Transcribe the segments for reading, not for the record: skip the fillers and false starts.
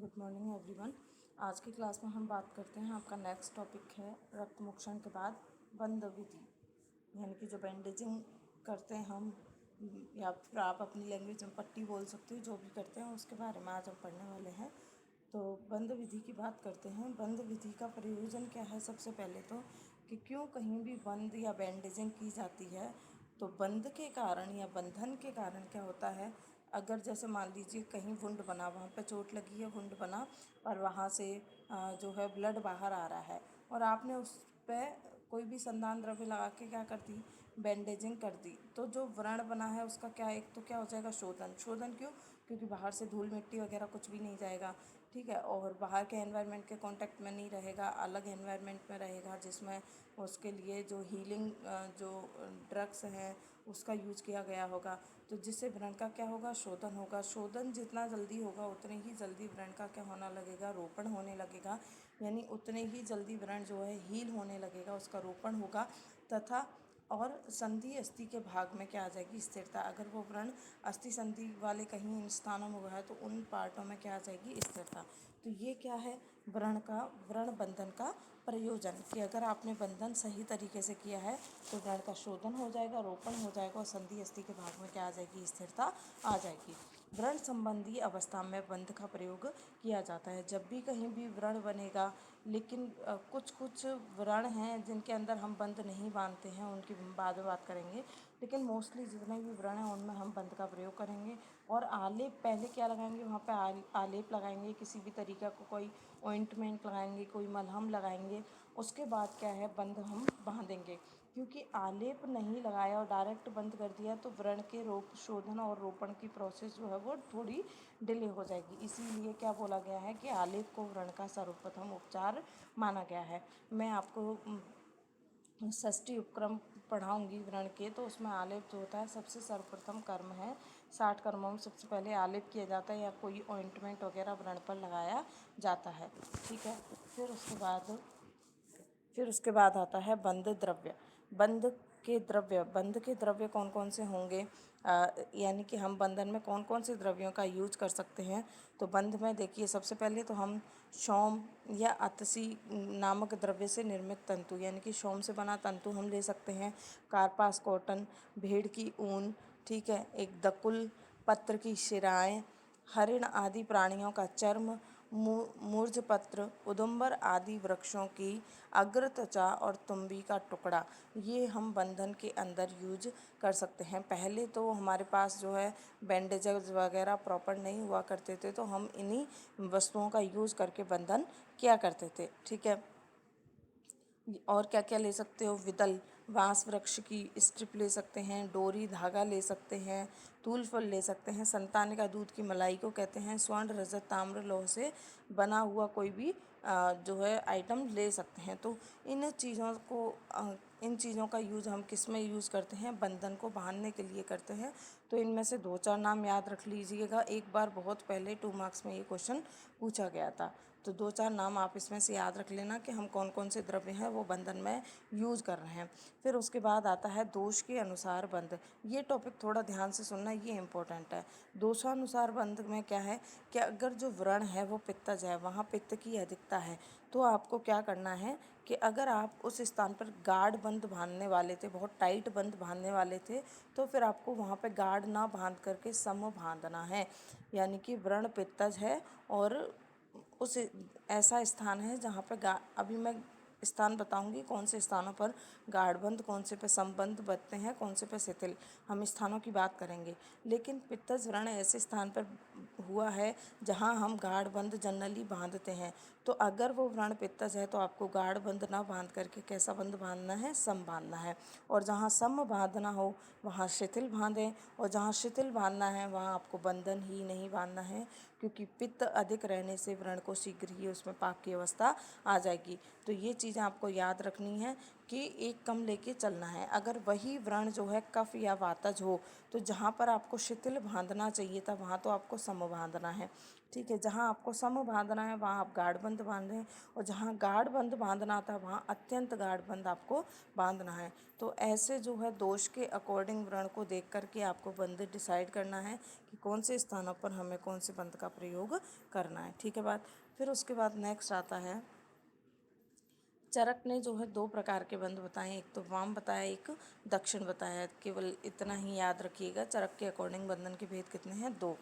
Good morning everyone. आज की class में हम बात करते हैं, आपका नेक्स्ट टॉपिक है रक्त मोक्षण के बाद बंद विधि, यानी कि जो बैंडेजिंग करते हैं हम, या फिर आप अपनी लैंग्वेज में पट्टी बोल सकते हो, जो भी करते हैं उसके बारे में आज हम पढ़ने वाले हैं। तो बंद विधि की बात करते हैं। बंद विधि का प्रयोजन क्या है? सबसे पहले तो कि क्यों कहीं भी बंद या बैंडेजिंग की जाती है, तो बंद के कारण या बंधन के कारण क्या होता है, अगर जैसे मान लीजिए कहीं वुंड बना, वहाँ पे चोट लगी है, वुंड बना और वहाँ से जो है ब्लड बाहर आ रहा है, और आपने उस पर कोई भी संधान द्रव्य लगा के क्या कर दी, बैंडेजिंग कर दी, तो जो व्रण बना है उसका क्या, एक तो क्या हो जाएगा, शोधन। शोधन क्यों? क्योंकि बाहर से धूल मिट्टी वगैरह कुछ भी नहीं जाएगा, ठीक है, और बाहर के एनवायरनमेंट के कांटेक्ट में नहीं रहेगा, अलग एनवायरनमेंट में रहेगा, जिसमें उसके लिए जो हीलिंग जो ड्रग्स हैं उसका यूज़ किया गया होगा। तो जिससे व्रण का क्या होगा, शोधन होगा। शोधन जितना जल्दी होगा उतने ही जल्दी व्रण का क्या होने लगेगा, रोपण होने लगेगा, यानी उतने ही जल्दी व्रण जो है हील होने लगेगा, उसका रोपण होगा। तथा और संधि अस्थि के भाग में क्या आ जाएगी, स्थिरता। अगर वो व्रण अस्थि संधि वाले कहीं स्थानों में हुआ है तो उन पार्टों में क्या आ जाएगी, स्थिरता। तो ये क्या है, व्रण बंधन का प्रयोजन, कि अगर आपने बंधन सही तरीके से किया है तो व्रण का शोधन हो जाएगा, रोपण हो जाएगा, और संधि अस्थि के भाग में क्या आ जाएगी, स्थिरता आ जाएगी। व्रण संबंधी अवस्था में बंध का प्रयोग किया जाता है। जब भी कहीं भी व्रण बनेगा, लेकिन कुछ कुछ व्रण हैं जिनके अंदर हम बंध नहीं बांधते हैं, उनकी बाद में बात करेंगे, लेकिन मोस्टली जितने भी व्रण हैं उनमें हम बंध का प्रयोग करेंगे। और आलेप पहले क्या लगाएंगे, वहाँ पे आलेप लगाएंगे, किसी भी तरीका को, कोई ऑइंटमेंट लगाएंगे, कोई मलहम लगाएंगे, उसके बाद क्या है, बंध हम बांधेंगे। क्योंकि आलेप नहीं लगाया और डायरेक्ट बंद कर दिया तो व्रण के रोप शोधन और रोपण की प्रोसेस जो है वो थोड़ी डिले हो जाएगी। इसीलिए क्या बोला गया है कि आलेप को व्रण का सर्वप्रथम उपचार माना गया है। मैं आपको षष्ठी उपक्रम पढ़ाऊंगी व्रण के, तो उसमें आलेप जो होता है सबसे सर्वप्रथम कर्म है। 60 कर्मों में सबसे पहले आलेप किया जाता है, या कोई ऑइंटमेंट वगैरह व्रण पर लगाया जाता है, ठीक है। फिर उसके बाद आता है बंध द्रव्य। बंध के द्रव्य कौन कौन से होंगे, यानी कि हम बंधन में कौन कौन से द्रव्यों का यूज कर सकते हैं। तो बंध में देखिए, सबसे पहले तो हम शोम या अतसी नामक द्रव्य से निर्मित तंतु, यानी कि शोम से बना तंतु हम ले सकते हैं। कार्पास कॉटन, भेड़ की ऊन, ठीक है, एक दकुल पत्र की शिराएं, हरिण आदि प्राणियों का चर्म, मूर्जपत्र, उदुम्बर आदि वृक्षों की अग्र त्वचा और तुम्बी का टुकड़ा, ये हम बंधन के अंदर यूज कर सकते हैं। पहले तो हमारे पास जो है बैंडेजेस वगैरह प्रॉपर नहीं हुआ करते थे, तो हम इन्हीं वस्तुओं का यूज़ करके बंधन किया करते थे, ठीक है। और क्या क्या ले सकते हो, विदल, बांस वृक्ष की स्ट्रिप ले सकते हैं, डोरी धागा ले सकते हैं, तूल फल ले सकते हैं, संतान का दूध की मलाई को कहते हैं, स्वर्ण रजत ताम्र लौह से बना हुआ कोई भी जो है आइटम ले सकते हैं। तो इन चीज़ों का यूज़ हम किस में यूज़ करते हैं, बंधन को बांधने के लिए करते हैं। तो इनमें से 2-4 नाम याद रख लीजिएगा। एक बार बहुत पहले 2 मार्क्स में ये क्वेश्चन पूछा गया था, तो 2-4 नाम आप इसमें से याद रख लेना कि हम कौन कौन से द्रव्य हैं वो बंधन में यूज़ कर रहे हैं। फिर उसके बाद आता है दोष के अनुसार बंध। ये टॉपिक थोड़ा ध्यान से सुनना, ये इंपॉर्टेंट है। दोषानुसार बंध में क्या है कि अगर जो व्रण है वो पित्तज है, वहाँ पित्त की अधिकता है, तो आपको क्या करना है कि अगर आप उस स्थान पर गाढ़ बंध बांधने वाले थे, बहुत टाइट बंध बांधने वाले थे, तो फिर आपको वहाँ पे गाढ़ ना बांध करके सम बांधना है। यानी कि व्रण पित्तज है और उस ऐसा स्थान है जहाँ पे अभी मैं स्थान बताऊंगी कौन से स्थानों पर गाढ़बंध, कौन से पे संबंध बचते हैं, कौन से पे शिथिल, हम स्थानों की बात करेंगे। लेकिन पित्तज व्रण ऐसे स्थान पर हुआ है जहाँ हम गाढ़बंध जनरली बांधते हैं। तो अगर वो व्रण पित्तज है तो आपको गाढ़बंध ना बांध करके कैसा बंध बांधना है, सम बांधना है। और जहाँ सम बांधना हो वहाँ शिथिल बांधें, और जहाँ शिथिल बांधना है वहाँ आपको बंधन ही नहीं बांधना है, क्योंकि पित्त अधिक रहने से व्रण को शीघ्र ही उसमें पाक की अवस्था आ जाएगी। तो ये चीज़ें आपको याद रखनी है कि एक कम लेके चलना है। अगर वही व्रण जो है कफ या वातज हो, तो जहाँ पर आपको शिथिल बांधना चाहिए था वहाँ तो आपको सम बांधना है, ठीक है, जहाँ आपको सम बांधना है वहाँ आप गाढ़बंध बांध रहे हैं, और जहाँ गाढ़बंध बांधना था वहाँ अत्यंत गाढ़बंध आपको बांधना है। तो ऐसे जो है दोष के अकॉर्डिंग व्रण को देख करके आपको बंध डिसाइड करना है कि कौन से स्थानों पर हमें कौन से बंध का प्रयोग करना है। ठीक है बात। फिर उसके बाद नेक्स्ट आता है, चरक ने जो है दो प्रकार के बंध बताए, एक तो वाम बताया, एक दक्षिण बताया। केवल इतना ही याद रखिएगा, चरक के अकॉर्डिंग बंधन के भेद कितने हैं, दो।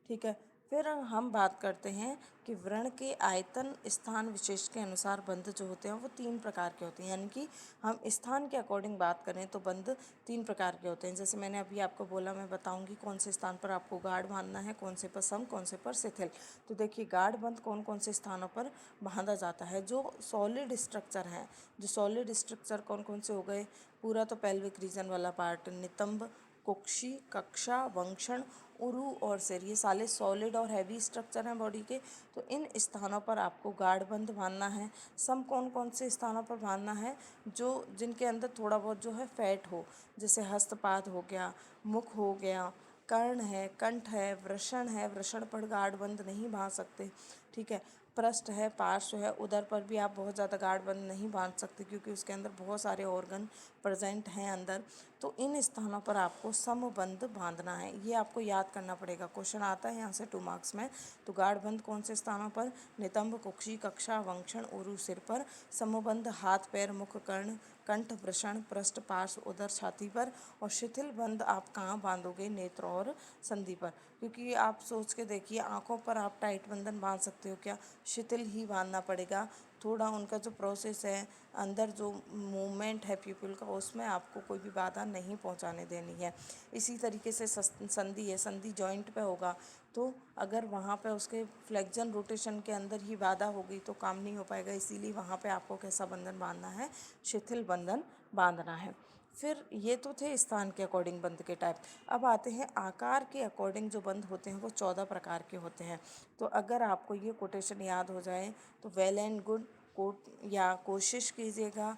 ठीक है। फिर हम बात करते हैं कि व्रण के आयतन स्थान विशेष के अनुसार बंध जो होते हैं वो तीन प्रकार के होते हैं। यानी कि हम स्थान के अकॉर्डिंग बात करें तो बंध तीन प्रकार के होते हैं। जैसे मैंने अभी आपको बोला, मैं बताऊंगी कौन से स्थान पर आपको गाढ़ बांधना है, कौन से पर सम, कौन से पर शिथिल। तो देखिए, गाढ़ बंध कौन कौन से स्थानों पर बांधा जाता है। जो सॉलिड स्ट्रक्चर हैं, जो सॉलिड स्ट्रक्चर कौन कौन से हो गए, पूरा तो पेल्विक रीजन वाला पार्ट, नितंब, कुक्षी, कक्षा, वंक्षण, उरु और सिर, ये साले सॉलिड और हैवी स्ट्रक्चर हैं बॉडी के। तो इन स्थानों पर आपको गाढ़बंध बांधना है। सम कौन कौन से स्थानों पर बांधना है, जो जिनके अंदर थोड़ा बहुत जो है फैट हो, जैसे हस्तपाद हो गया, मुख हो गया, कर्ण है, कंठ है, वृषण है। वृषण पर गाढ़बंध नहीं बांध सकते। ठीक है। पृष्ठ है, पार्श्व है, उधर पर भी आप बहुत ज़्यादा गाढ़बंध नहीं बांध सकते क्योंकि उसके अंदर बहुत सारे ऑर्गन प्रेजेंट हैं अंदर। तो इन स्थानों पर आपको समबंध बांधना है, ये आपको याद करना पड़ेगा। क्वेश्चन आता है यहाँ से 2 मार्क्स में। तो गाढ़बंध कौन से स्थानों पर, नितंब, कुक्षी, कक्षा, वंक्षण, उरु, सिर पर। समबंध हाथ, पैर, मुख, कर्ण, कंठ, वृषण, पृष्ठ, पार्श्व, उदर, छाती पर। और शिथिल बंध आप कहाँ बांधोगे, नेत्र और संधि पर। क्योंकि आप सोच के देखिए, आंखों पर आप टाइट बंधन बांध सकते हो क्या, शिथिल ही बांधना पड़ेगा। थोड़ा उनका जो प्रोसेस है, अंदर जो मूवमेंट है पीपल का, उसमें आपको कोई भी बाधा नहीं पहुंचाने देनी है। इसी तरीके से संधि है, संधि जॉइंट पे होगा, तो अगर वहाँ पे उसके फ्लेक्जन रोटेशन के अंदर ही बाधा होगी तो काम नहीं हो पाएगा। इसीलिए वहाँ पे आपको कैसा बंधन बांधना है, शिथिल बंधन बांधना है। फिर ये तो थे स्थान के अकॉर्डिंग बंध के टाइप। अब आते हैं आकार के अकॉर्डिंग जो बंध होते हैं वो 14 प्रकार के होते हैं। तो अगर आपको ये कोटेशन याद हो जाए तो वेल एंड गुड, कोट या कोशिश कीजिएगा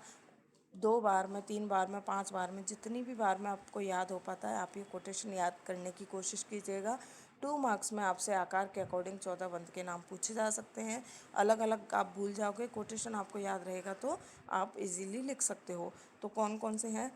2 बार में, 3 बार में, 5 बार में, जितनी भी बार में आपको याद हो पाता है आप ये कोटेशन याद करने की कोशिश कीजिएगा। 2 मार्क्स में आपसे आकार के अकॉर्डिंग 14 बंध के नाम पूछे जा सकते हैं। अलग अलग आप भूल जाओगे, कोटेशन आपको याद रहेगा तो आप इजीली लिख सकते हो। तो कौन कौन से हैं,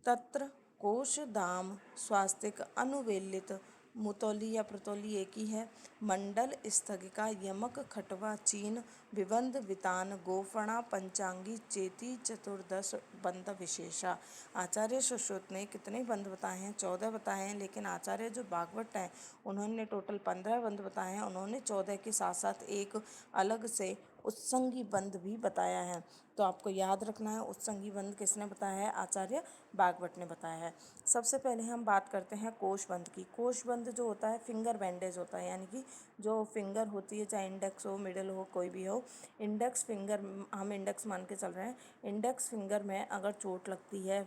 तत्र, कोश, दाम, स्वास्तिक, अनुवेलित, मुतौली या प्रतौली एक ही है, मंडल, स्थगिका, यमक, खटवा, चीन, विबंध, वितान, गोफणा, पंचांगी, चेती, चतुर्दश बंध विशेषा। आचार्य सुश्रुत ने कितने बंध बताए हैं, 14 बताए हैं। लेकिन आचार्य जो भागवत हैं उन्होंने टोटल 15 बंध बताए हैं। उन्होंने 14 के साथ साथ एक अलग से उत्संगी बंध भी बताया है। तो आपको याद रखना है, उत्संगी बंध किसने बताया है, आचार्य भागवत ने बताया है। सबसे पहले हम बात करते हैं कोश बंध की। कोश बंध जो होता है फिंगर बैंडेज होता है, यानी कि जो फिंगर होती है, चाहे इंडेक्स हो, मिडिल हो, कोई भी हो, इंडेक्स फिंगर, हम इंडेक्स मान के चल रहे हैं, इंडेक्स फिंगर में अगर चोट लगती है,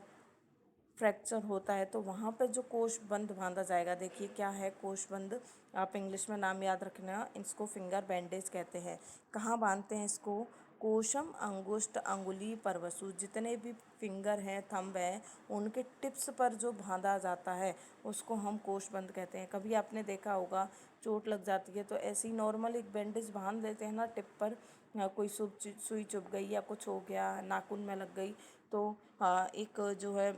फ्रैक्चर होता है, तो वहाँ पे जो कोश बंध बांधा जाएगा, देखिए क्या है कोश बंध, आप इंग्लिश में नाम याद रखना, इसको फिंगर बैंडेज कहते हैं। कहाँ बांधते हैं इसको, कोशम, अंगुष्ठ, अंगुली, परवसु, जितने भी फिंगर हैं, थंब हैं, उनके टिप्स पर जो बांधा जाता है उसको हम कोश बंध कहते हैं। कभी आपने देखा होगा चोट लग जाती है तो ऐसे ही नॉर्मल एक बैंडेज बांध देते हैं ना टिप पर, कोई सुई चुभ गई या कुछ हो गया, नाखून में लग गई, तो एक जो है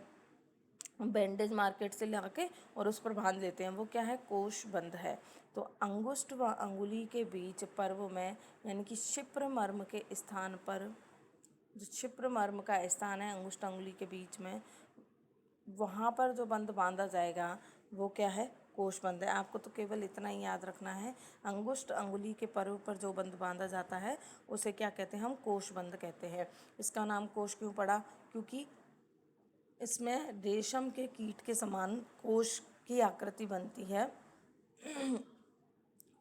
बैंडेज मार्केट से ला के और उस पर बांध देते हैं, वो क्या है, कोश बंध है। तो अंगुष्ठ व अंगुली के बीच पर्व में, यानी कि शिप्र मर्म के स्थान पर, जो शिप्र मर्म का स्थान है अंगुष्ठ अंगुली के बीच में, वहाँ पर जो बंध बांधा जाएगा वो क्या है, कोश बंध है। आपको तो केवल इतना ही याद रखना है, अंगुष्ठ अंगुली के पर्व पर जो बंध बांधा जाता है उसे क्या कहते हैं, हम कोश बंध कहते हैं। इसका नाम कोश क्यों पड़ा, क्योंकि इसमें रेशम के कीट के समान कोश की आकृति बनती है।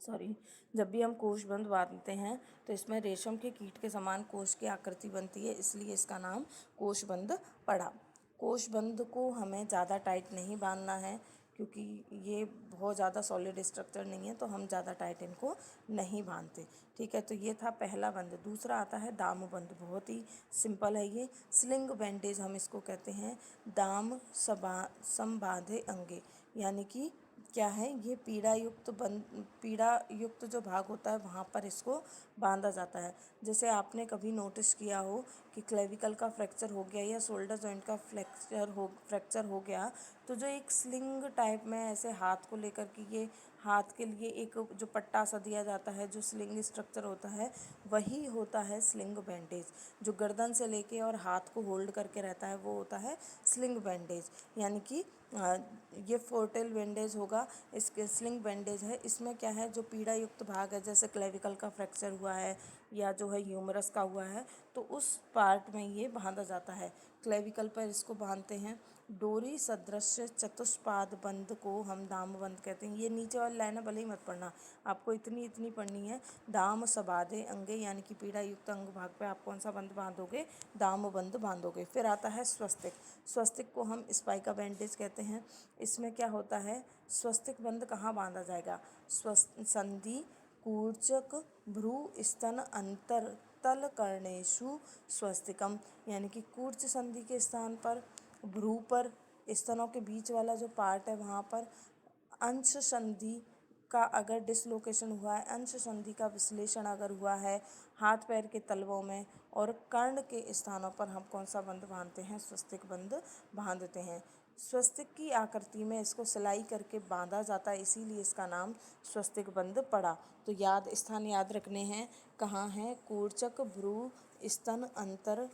सॉरी, जब भी हम कोशबंध बांधते हैं तो इसमें रेशम के कीट के समान कोश की आकृति बनती है, इसलिए इसका नाम कोशबंध पड़ा। कोशबंध को हमें ज़्यादा टाइट नहीं बांधना है क्योंकि ये बहुत ज़्यादा सॉलिड स्ट्रक्चर नहीं है, तो हम ज़्यादा टाइट इनको नहीं बांधते। ठीक है, तो ये था पहला बंध। दूसरा आता है दाम बंध, बहुत ही सिंपल है ये, स्लिंग बैंडेज हम इसको कहते हैं। दाम संबाधे अंगे, यानी कि क्या है, ये पीड़ा युक्त जो भाग होता है वहाँ पर इसको बांधा जाता है। जैसे आपने कभी नोटिस किया हो कि क्लेविकल का फ्रैक्चर हो गया या शोल्डर जॉइंट का फ्रैक्चर हो गया, तो जो एक स्लिंग टाइप में ऐसे हाथ को लेकर के ये हाथ के लिए एक जो पट्टा सा दिया जाता है, जो स्लिंग स्ट्रक्चर होता है, वही होता है स्लिंग बैंडेज। जो गर्दन से लेके और हाथ को होल्ड करके रहता है वो होता है स्लिंग बैंडेज। यानी कि ये फोर्टेल बैंडेज होगा, इसके स्लिंग बैंडेज है। इसमें क्या है, जो पीड़ा युक्त भाग है, जैसे क्लेविकल का फ्रैक्चर हुआ है या जो है ह्यूमरस का हुआ है, तो उस पार्ट में ये बांधा जाता है। क्लेविकल पर इसको बांधते हैं। डोरी सदृश चतुष्पाद बंद को हम दाम बंद कहते हैं। ये नीचे वाली लाइन है, भले ही मत पढ़ना, आपको इतनी इतनी पढ़नी है। दाम सबादे अंगे, यानी कि पीड़ा युक्त अंग भाग पे आप कौन सा बंद बांधोगे, दाम बंद बांधोगे। फिर आता है स्वस्तिक। स्वस्तिक को हम स्पाइका बैंडेज कहते हैं। इसमें क्या होता है, स्वस्तिक बंद कहाँ बांधा जाएगा, संधि कूर्चक भ्रू स्तन अंतर तल कर्णेशु स्वस्तिकम, यानी कि कूर्च संधि के स्थान पर, भ्रू पर, स्तनों के बीच वाला जो पार्ट है वहाँ पर, अंश संधि का अगर डिसलोकेशन हुआ है, अंश संधि का विश्लेषण अगर हुआ है हाथ पैर के तलवों में, और कर्ण के स्थानों पर हम कौन सा बंद बांधते हैं, स्वस्तिक बंद बांधते हैं। स्वस्तिक की आकृति में इसको सिलाई करके बांधा जाता है, इसीलिए इसका नाम स्वस्तिक बंद पड़ा। तो स्थान याद रखने हैं, कहाँ हैं, कूर्चक भ्रू स्तन अंतर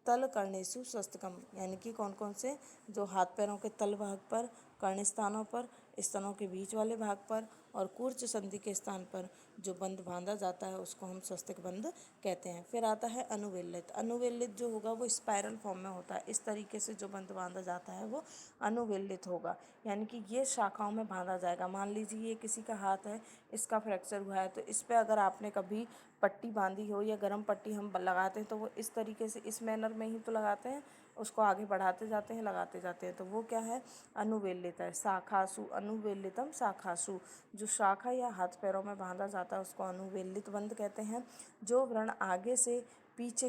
तल कर्णेशु स्वस्तिकम, यानी कि कौन कौन से, जो हाथ पैरों के तल भाग पर, कर्ण स्थानों पर, स्तनों के बीच वाले भाग पर और कूर्च संधि के स्थान पर जो बंद बांधा जाता है उसको हम स्वस्तिक बंद कहते हैं। फिर आता है अनुवेलित। अनुवेलित जो होगा वो स्पाइरल फॉर्म में होता है। इस तरीके से जो बंद बांधा जाता है वो अनुवेलित होगा, यानी कि ये शाखाओं में बांधा जाएगा। मान लीजिए ये किसी का हाथ है, इसका फ्रैक्चर हुआ है, तो इस पर अगर आपने कभी पट्टी बांधी हो या गर्म पट्टी हम लगाते हैं तो वो इस तरीके से, इस मैनर में ही तो लगाते हैं, उसको आगे बढ़ाते जाते हैं, लगाते जाते हैं, तो वो क्या है, अनुवेलित है। शाखासु अनुवेलितम शाखासु, जो शाखा या हाथ पैरों में बांधा जाता है उसको अनुवेलित बंद कहते हैं। जो व्रण आगे से पीछे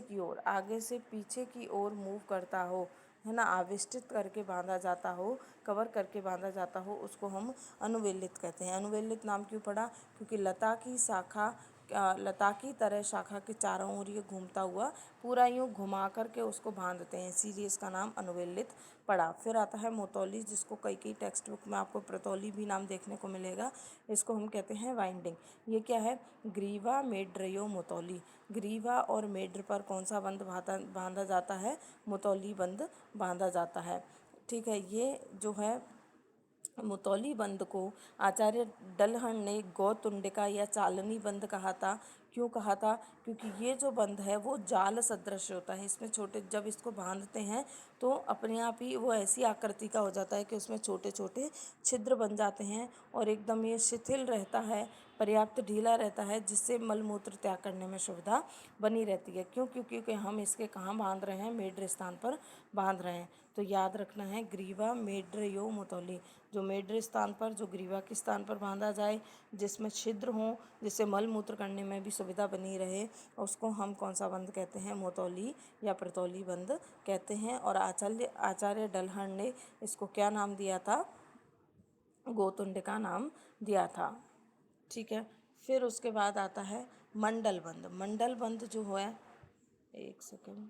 की ओर मूव करता हो, है ना, आविष्टित करके बांधा जाता हो, कवर करके बांधा जाता हो, उसको हम अनुवेलित कहते हैं। अनुवेलित नाम क्यों पड़ा, क्योंकि लता की तरह शाखा के चारों ओर ये घूमता हुआ पूरा यूँ घुमा करके उसको बांधते हैं, इसीलिए इसका नाम अनुवेलित पड़ा। फिर आता है मोतौली, जिसको कई कई टेक्स्ट बुक में आपको प्रतौली भी नाम देखने को मिलेगा। इसको हम कहते हैं वाइंडिंग। ये क्या है, ग्रीवा मेड्रयो मोतौली, ग्रीवा और मेड्र पर कौन सा बंद बांधा जाता है, मोतौली बंद बांधा जाता है। ठीक है, ये जो है मुतौली बंद को आचार्य डलहन ने गौतुंडिका या चालनी बंद कहा था। क्यों कहा था, क्योंकि ये जो बंद है वो जाल सदृश होता है। इसमें छोटे, जब इसको बांधते हैं तो अपने आप ही वो ऐसी आकृति का हो जाता है कि उसमें छोटे छोटे छिद्र बन जाते हैं और एकदम ये शिथिल रहता है, पर्याप्त ढीला रहता है, जिससे मलमूत्र त्याग करने में सुविधा बनी रहती है। क्यों, क्योंकि हम इसके कहाँ बांध रहे हैं, मेड्र स्थान पर बांध रहे हैं। तो याद रखना है, ग्रीवा मेड्र यो मुतौली, जो मेड्र स्थान पर, जो ग्रीवा के स्थान पर बांधा जाए, जिसमें छिद्र हों, जिससे मल मूत्र करने में भी सुविधा बनी रहे, उसको हम कौन सा बंद कहते हैं, मोतौली या प्रतौली बंद कहते हैं। और आचार्य डलहन ने इसको क्या नाम दिया था, गोतुंडिका नाम दिया था। ठीक है, फिर उसके बाद आता है मंडल बंद। मंडल बंद जो है, एक सेकेंड,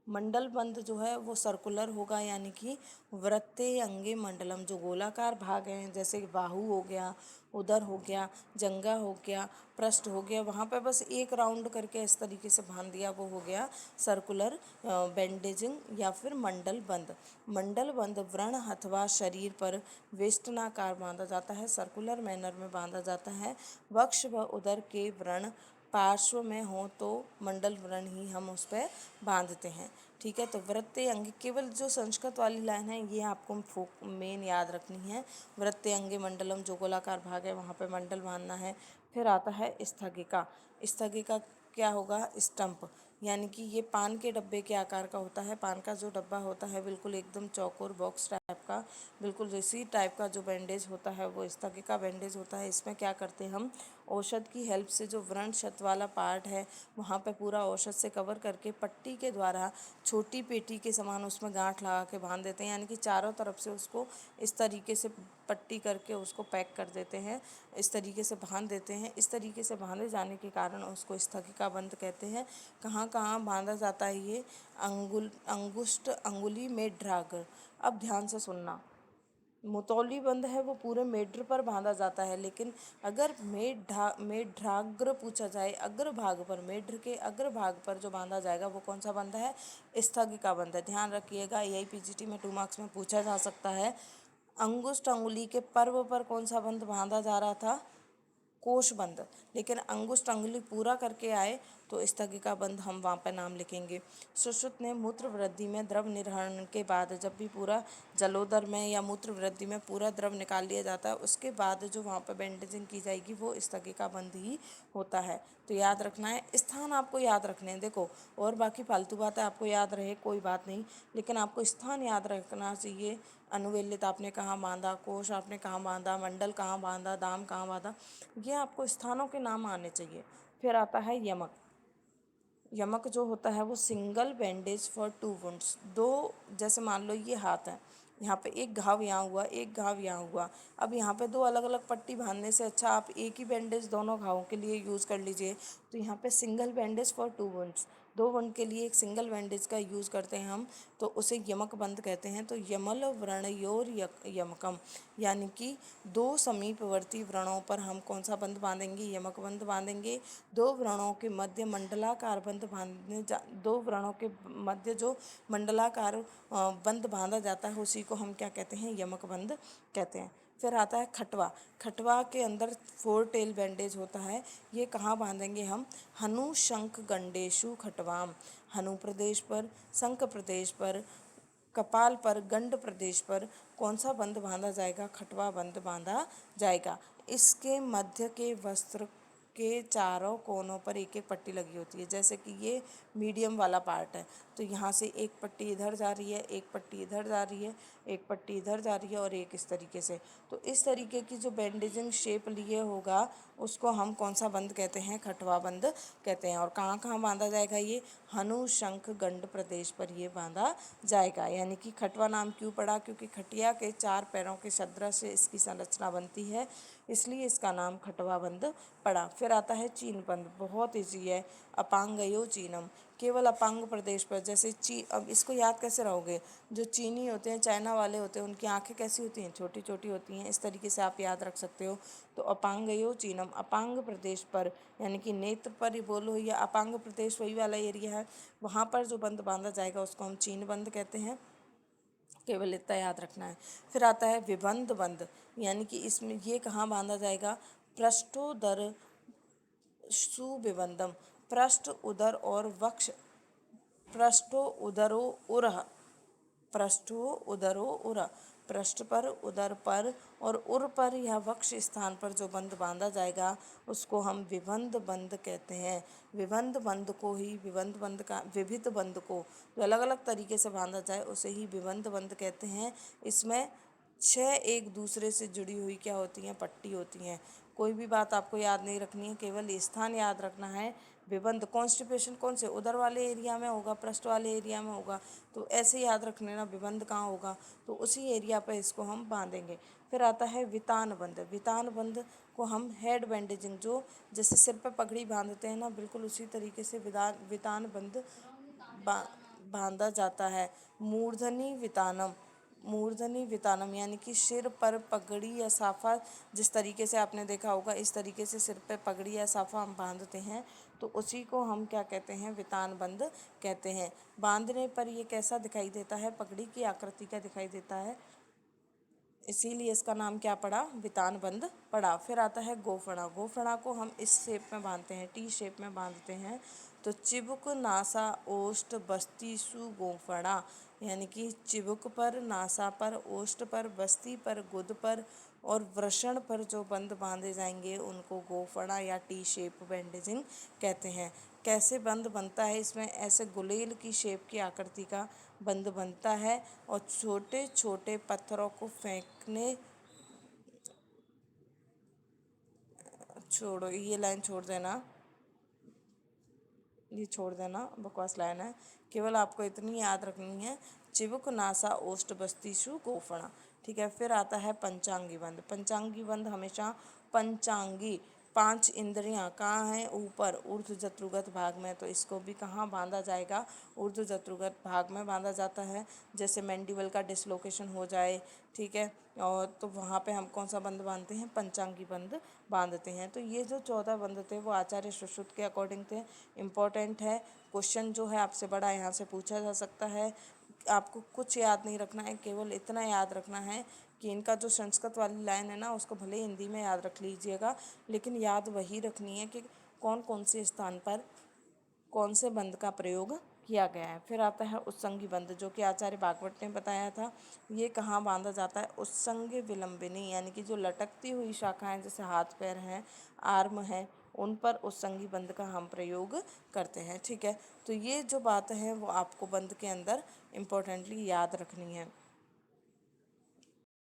मंडल बंद जो है वो सर्कुलर होगा, यानी कि वृत्ते अंगे मंडलम, जो गोलाकार भाग हैं, जैसे बाहु हो गया, उदर हो गया, जंगा हो गया, पृष्ठ हो गया, वहाँ पे बस एक राउंड करके इस तरीके से बांध दिया, वो हो गया सर्कुलर बैंडेजिंग या फिर मंडल बंद। मंडल बंद व्रण अथवा शरीर पर वेष्टनाकार बांधा जाता है, सर्कुलर मैनर में बांधा जाता है। वक्ष व उदर के व्रण पार्श्व में हो तो मंडल व्रण ही हम उस पर बांधते हैं। ठीक है, तो वृत्ते अंगे, केवल जो संस्कृत वाली लाइन है ये आपको मेन याद रखनी है। वृत्ते अंगे मंडलम, जो गोलाकार भाग है वहाँ पे मंडल बांधना है। फिर आता है स्थगिका। स्थगिका क्या होगा, स्टंप, यानी कि ये पान के डब्बे के आकार का होता है। पान का जो डब्बा होता है बिल्कुल एकदम चौकोर बॉक्स टाइप का, बिल्कुल इसी टाइप का जो बैंडेज होता है वो स्थगिका बैंडेज होता है। इसमें क्या करते हैं हम, औषध की हेल्प से जो व्रण क्षत वाला पार्ट है वहाँ पे पूरा औषध से कवर करके पट्टी के द्वारा छोटी पेटी के समान उसमें गांठ लगा के बांध देते हैं, यानी कि चारों तरफ से उसको इस तरीके से पट्टी करके उसको पैक कर देते हैं, इस तरीके से बांध देते हैं। इस तरीके से बांधे जाने के कारण उसको स्थगिका बंध कहते हैं। कहाँ कहाँ बांधा जाता है ये? अंगुष्ठ अंगुली मेढ्राग्र। अब ध्यान से सुनना, मुतौली बंध है वो पूरे मेढ्र पर बांधा जाता है, लेकिन अगर मेढ्राग्र पूछा जाए अग्रभाग पर, मेढ्र के अग्रभाग पर जो बांधा जाएगा वो कौन सा बंध है? स्थगिका बंध है। ध्यान रखिएगा, यही पीजीटी में 2 मार्क्स में पूछा जा सकता है। अंगुष्ठ अंगुली के पर्व पर कौन सा बंध बांधा जा रहा था? कोषबंध। लेकिन अंगुष्ठ अंगुली पूरा करके आए तो स्थगिका बंध हम वहाँ पर नाम लिखेंगे। सुश्रुत ने मूत्र वृद्धि में द्रव निर्हरण के बाद, जब भी पूरा जलोदर में या मूत्र वृद्धि में पूरा द्रव निकाल लिया जाता है उसके बाद जो वहाँ पर बैंडेजिंग की जाएगी वो स्थगिका बंध ही होता है। तो याद रखना है, स्थान आपको याद रखने हैं। देखो, और बाकी फालतू बातें आपको याद रहे कोई बात नहीं, लेकिन आपको स्थान याद रखना चाहिए। अनुवेलित आपने कहाँ बांधा, कोश आपने कहाँ बांधा, मंडल कहाँ बांधा, दाम कहाँ बांधा, ये आपको स्थानों के नाम आने चाहिए। फिर आता है यमक। यमक जो होता है वो सिंगल बैंडेज फॉर 2 वुंड्स। दो, जैसे मान लो ये हाथ है, यहाँ पे एक घाव यहाँ हुआ, एक घाव यहाँ हुआ। अब यहाँ पे 2 अलग अलग पट्टी बांधने से अच्छा आप एक ही बैंडेज दोनों घावों के लिए यूज़ कर लीजिए। तो यहाँ पे single bandage for 2 wounds, 2 wound के लिए एक सिंगल बैंडेज का यूज़ करते हैं हम, तो उसे यमक बंध कहते हैं। तो यमल व्रणयोर यमकम, यानी कि 2 समीपवर्ती व्रणों पर हम कौन सा बंध बांधेंगे? यमक बंध बांधेंगे। 2 व्रणों के मध्य मंडलाकार बंध बांधने 2 व्रणों के मध्य जो मंडलाकार बंध बांधा जाता है उसी को हम क्या कहते हैं? यमक बंध कहते हैं। फिर आता है खटवा। खटवा के अंदर 4 टेल बैंडेज होता है। ये कहाँ बांधेंगे हम? हनु शंख गंडेशु खटवाम। हनु प्रदेश पर, शंख प्रदेश पर, कपाल पर, गंड प्रदेश पर कौन सा बंध बांधा जाएगा? खटवा बंध बांधा जाएगा। इसके मध्य के वस्त्र के चारों कोनों पर एक एक पट्टी लगी होती है। जैसे कि ये मीडियम वाला पार्ट है, तो यहाँ से एक पट्टी इधर जा रही है, एक पट्टी इधर जा रही है, एक पट्टी इधर जा रही है और एक इस तरीके से। तो इस तरीके की जो बैंडेजिंग शेप लिए होगा उसको हम कौन सा बंध कहते हैं? खटवा बंध कहते हैं। और कहाँ कहाँ बांधा जाएगा ये? हनु शंख गंड प्रदेश पर ये बांधा जाएगा। यानी कि खटवा नाम क्यों पड़ा? क्योंकि खटिया के 4 पैरों के सदृश से इसकी संरचना बनती है, इसलिए इसका नाम खटवा बंध पड़ा। फिर आता है चीन बंध, बहुत ईजी है। अपांगयो चीनम, केवल अपांग प्रदेश पर, जैसे अब इसको याद कैसे रहोगे? जो चीनी होते हैं, चाइना वाले होते हैं, उनकी आंखें कैसी होती हैं? छोटी छोटी होती हैं। इस तरीके से आप याद रख सकते हो। तो अपांगयो चीनम, अपांग प्रदेश पर, यानी कि नेत्र पर ही बोलो, या अपांग प्रदेश वही वाला एरिया है, वहाँ पर जो बंध बांधा जाएगा उसको हम चीन बंध कहते हैं। केवल इतना याद रखना है। फिर आता है विबंध बंध, यानी कि इसमें ये कहाँ बांधा जाएगा? पृष्ठोदर सुविबंधम, पृष्ठ, उदर और वक्ष, पृष्ठो उदरो उरः, पृष्ठो उदरो उर, पृष्ठ पर, उदर पर और उर पर या वक्ष स्थान पर जो बंध बांधा जाएगा उसको हम विबंध बंध कहते हैं। विबंध बंध को ही विबंध बंध का विभित बंध को जो अलग अलग तरीके से बांधा जाए उसे ही विबंध बंध कहते हैं। इसमें 6 एक दूसरे से जुड़ी हुई क्या होती हैं? पट्टी होती हैं। कोई भी बात आपको याद नहीं रखनी है, केवल स्थान याद रखना है। विबंध कॉन्स्टिपेशन कौन से? उदर वाले एरिया में होगा, पृष्ठ वाले एरिया में होगा, तो ऐसे याद रख लेना। विबंध कहाँ होगा? तो उसी एरिया पर इसको हम बांधेंगे। फिर आता है वितान बंध। वितान बंध को हम हेड बैंडेजिंग, जो जैसे सिर पर पगड़ी बांधते हैं ना, बिल्कुल उसी तरीके से वितान बंध बांधा जाता है। मूर्धनि वितानम, मूर्धनि वितानम यानी कि सिर पर पगड़ी या साफा, जिस तरीके से आपने देखा होगा इस तरीके से सिर पर पगड़ी या साफा हम बांधते हैं, तो उसी को हम क्या कहते हैं? वितान बंध कहते हैं। बांधने पर ये कैसा दिखाई देता है? पगड़ी की आकृति का दिखाई देता है, इसीलिए इसका नाम क्या पड़ा? वितान बंध पड़ा। फिर आता है गोफणा। गोफणा को हम इस शेप में बांधते हैं, टी शेप में बांधते हैं। तो चिबुक, नासा, ओष्ठ, बस्ती, सु गोफणा, यानी कि चिबुक पर, नासा पर, ओष्ठ पर, बस्ती पर, गुद पर और वृषण पर जो बंध बांधे जाएंगे उनको गोफणा या टी शेप बैंडेजिंग कहते हैं। कैसे बंध बनता है? इसमें ऐसे गुलेल की शेप की आकृति का बंध बनता है और छोटे छोटे पत्थरों को फेंकने छोड़ो, ये लाइन छोड़ देना, ये छोड़ देना, बकवास लाइन है। केवल आपको इतनी याद रखनी है, चिबुक नासा ओष्ठ बस्तीशु गोफणा। ठीक है, फिर आता है पंचांगी बंध। पंचांगी बंध हमेशा पंचांगी, 5 इंद्रियां कहाँ हैं, ऊपर ऊर्ध्व जत्रुगत भाग में, तो इसको भी कहाँ बांधा जाएगा, ऊर्ध्व जत्रुगत भाग में बांधा जाता है। जैसे मैंडिबल का डिसलोकेशन हो जाए, ठीक है, और तो वहाँ पे हम कौन सा बंध बांधते हैं, पंचांगी बंध बांधते हैं। तो ये जो 14 बंध थे वो आचार्य सुश्रुत के अकॉर्डिंग थे। इम्पॉर्टेंट है, क्वेश्चन जो है आपसे बड़ा यहाँ से पूछा जा सकता है। आपको कुछ याद नहीं रखना है, केवल इतना याद रखना है कि इनका जो संस्कृत वाली लाइन है ना, उसको भले हिंदी में याद रख लीजिएगा, लेकिन याद वही रखनी है कि कौन कौन से स्थान पर कौन से बंध का प्रयोग किया गया है। फिर आता है उत्संगी बंध, जो कि आचार्य भागवत ने बताया था। ये कहाँ बांधा जाता है, उत्संग विलंबिनी, यानी कि जो लटकती हुई शाखाएं जैसे हाथ पैर हैं, आर्म है, उन पर उत्संगी बंध का हम प्रयोग करते हैं। ठीक है, तो ये जो बात है वो आपको बंध के अंदर इम्पोर्टेंटली याद रखनी है।